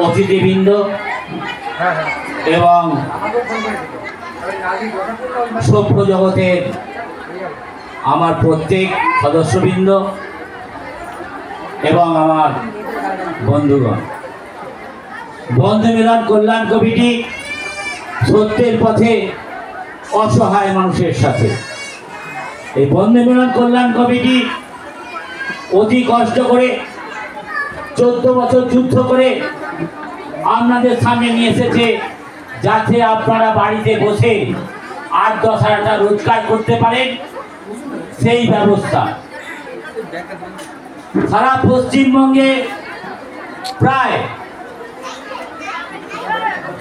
অতিথিবৃন্দ এবং সভ্য জগতের আমার প্রত্যেক সদস্যবৃন্দ এবং আমার বন্ধুগণ, বন্ধু মিলন কল্যাণ কমিটি সত্যের পথে অসহায় মানুষের সাথে। এই বন্ধু মিলন কল্যাণ কমিটি অতি কষ্ট করে 14 বছর যুদ্ধ করে আপনাদের সামনে নিয়ে এসেছে, যাতে আপনারা বাড়িতে বসে 8-10 হাজার টাকা রোজগার করতে পারেন, সেই ব্যবস্থা। সারা পশ্চিমবঙ্গে প্রায়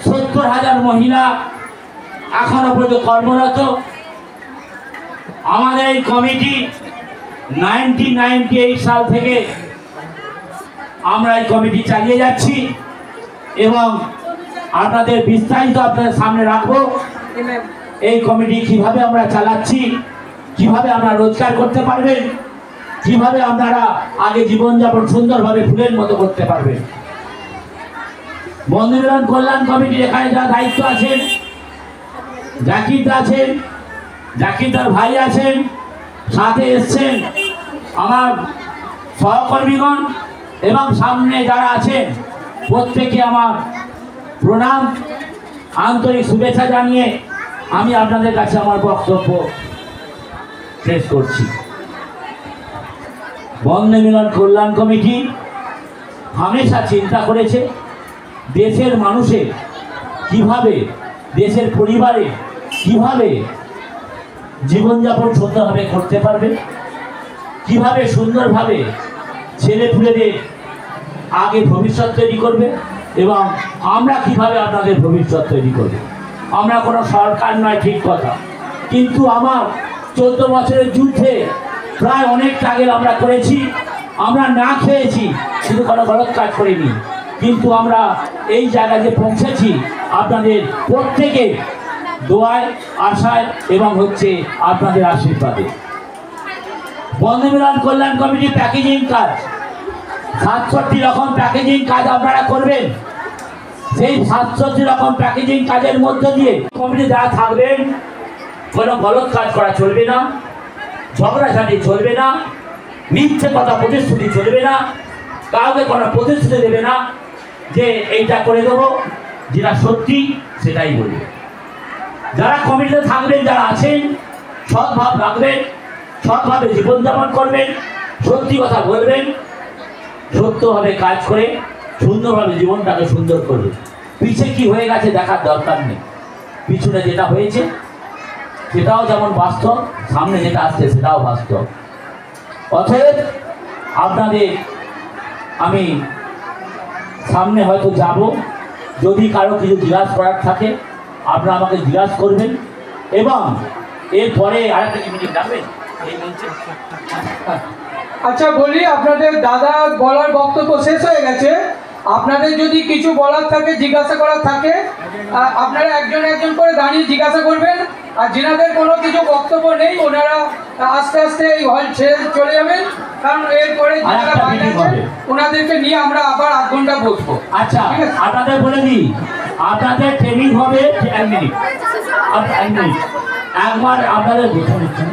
70,000 মহিলা এখনো পর্যন্ত কর্মরত। আমাদের এই কমিটি 1998 সাল থেকে আমরা এই কমিটি চালিয়ে যাচ্ছি এবং আপনাদের বিস্তারিত আপনাদের সামনে রাখবো। এই কমিটি কিভাবে আমরা চালাচ্ছি, কিভাবে আমরা রোজগার করতে পারবেন, কিভাবে আপনারা আগে জীবনযাপন সুন্দরভাবে ফুলের মতো করতে পারবেন। বন্ধু মিলন কল্যাণ কমিটির এখানে যারা দায়িত্ব আছেন, জাকির আছেন, জাকিরদার ভাই আছেন, সাথে এসছেন আমার সহকর্মীগণ এবং সামনে যারা আছেন প্রত্যেকে আমার প্রণাম, আন্তরিক শুভেচ্ছা জানিয়ে আমি আপনাদের কাছে আমার বক্তব্য শেষ করছি। বন্ধু মিলন কল্যাণ কমিটি হামেশা চিন্তা করেছে দেশের মানুষের কিভাবে, দেশের পরিবারে কিভাবে জীবনযাপন সুন্দরভাবে করতে পারবে, কিভাবে সুন্দরভাবে ছেলেপুলেদের আগে ভবিষ্যৎ তৈরি করবে এবং আমরা কিভাবে আপনাদের ভবিষ্যৎ তৈরি করব। আমরা কোনো সরকার নয়, ঠিক কথা, কিন্তু আমার 14 বছরের যুদ্ধে প্রায় অনেক টার্গেট আমরা করেছি। আমরা না খেয়েছি, শুধু কোনো গলত কাজ করিনি, কিন্তু আমরা এই জায়গায় যে পৌঁছেছি আপনাদের প্রত্যেকের দোয়ায়, আশায় এবং হচ্ছে আপনাদের আশীর্বাদে। বন্ধু মিলন কল্যাণ কমিটি প্যাকেজিং কাজ 67 রকম প্যাকেজিং কাজ আপনারা করবেন। সেই 67 রকম প্যাকেজিং কাজের মধ্য দিয়ে কমিটি যারা থাকবেন, কোনো গলত কাজ করা চলবে না, ঝগড়াঝাটি চলবে না, মিথ্যে কথা প্রতিশ্রুতি চলবে না, কাউকে কোনো প্রতিশ্রুতি দেবে না যে এইটা করে দেবো, যেটা সত্যি সেটাই বলবে। যারা কমিটিতে থাকবেন, যারা আছেন, সৎভাব রাখবেন, সৎভাবে জীবনযাপন করবেন, সত্যি কথা বলবেন, সত্যভাবে কাজ করে সুন্দরভাবে জীবনটাকে সুন্দর করবে। পিছে কি হয়ে গেছে দেখার দরকার নেই, পিছনে যেটা হয়েছে সেটাও যেমন বাস্তব, সামনে যেটা আসছে সেটাও বাস্তব। অতএব আপনাদের আমি সামনে হয়তো যাব, যদি কারো কিছু জিজ্ঞাসা করার থাকে আপনারা আমাকে জিজ্ঞাসা করবেন এবং এরপরে আরেকটা মিটিং ডাকবেন এই মঞ্চে। আচ্ছা বলি, আপনাদের দাদা বলার বক্তব্য শেষ হয়ে গেছে। আপনাদের যদি কিছু বলার থাকে, জিজ্ঞাসা করার থাকে, আপনারা একজন একজন করে দাঁড়িয়ে জিজ্ঞাসা করবেন। আর যেনাদের কোনো কিছু বক্তব্য নেই ওনারা আস্তে আস্তে এই হল ছেড়ে চলে যাবেন, কারণ এরপরে যারা বাইরে আছে ওনাদেরকে নিয়ে আমরা আবার 8 ঘন্টা বসবো। আচ্ছা, আপনাদের বলে দিই, আপনাদের ট্রেনিং হবে 1 মিনিট, একবার আপনাদের বুঝে নিচ্ছেন।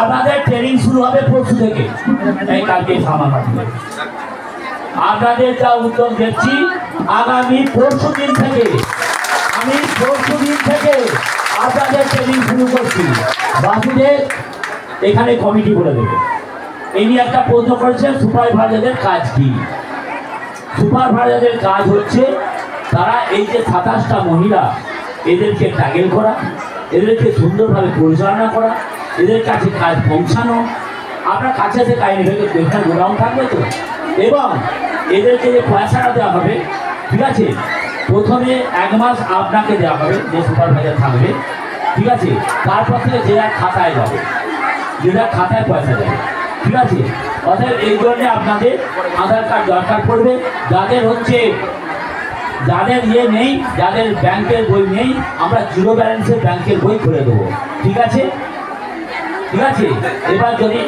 আপনাদের ট্রেনিং শুরু হবে পরশু থেকে, এই কালকে আপনাদের যা উদ্যোগ দেখছি আগামী পরশু দিন থেকে, আমি পরশু দিন থেকে আপনাদের ট্রেনিং শুরু করছি। বাকিদের এখানে কমিটি বলে দেবে। ইনি একটা প্রশ্ন করেছেন সুপারভাইজারদের কাজ কি। সুপারভাইজারদের কাজ হচ্ছে তারা এই যে 27টা মহিলা, এদেরকে ট্যাগেল করা, এদেরকে সুন্দরভাবে পরিচালনা করা, এদের কাছে কাজ পৌঁছানো। আপনার কাছে এসে কাজ নেবে, এখানে গোডাউন থাকবে তো, এবং এদেরকে যে পয়সাটা দেওয়া হবে, ঠিক আছে, প্রথমে 1 মাস আপনাকে দেওয়া হবে, যে সুপারভাইজার থাকবে, ঠিক আছে, তারপর থেকে যে যার খাতায় যাবে, যে যার খাতায় পয়সা যাবে, ঠিক আছে। অতএব এই জন্যে আপনাদের আধার কার্ড দরকার পড়বে। যাদের হচ্ছে, যাদের ইয়ে নেই, যাদের ব্যাংকের বই নেই, আমরা 0 ব্যালেন্সের ব্যাংকের বই খুলে দেবো, ঠিক আছে, ঠিক আছে। এবার যদি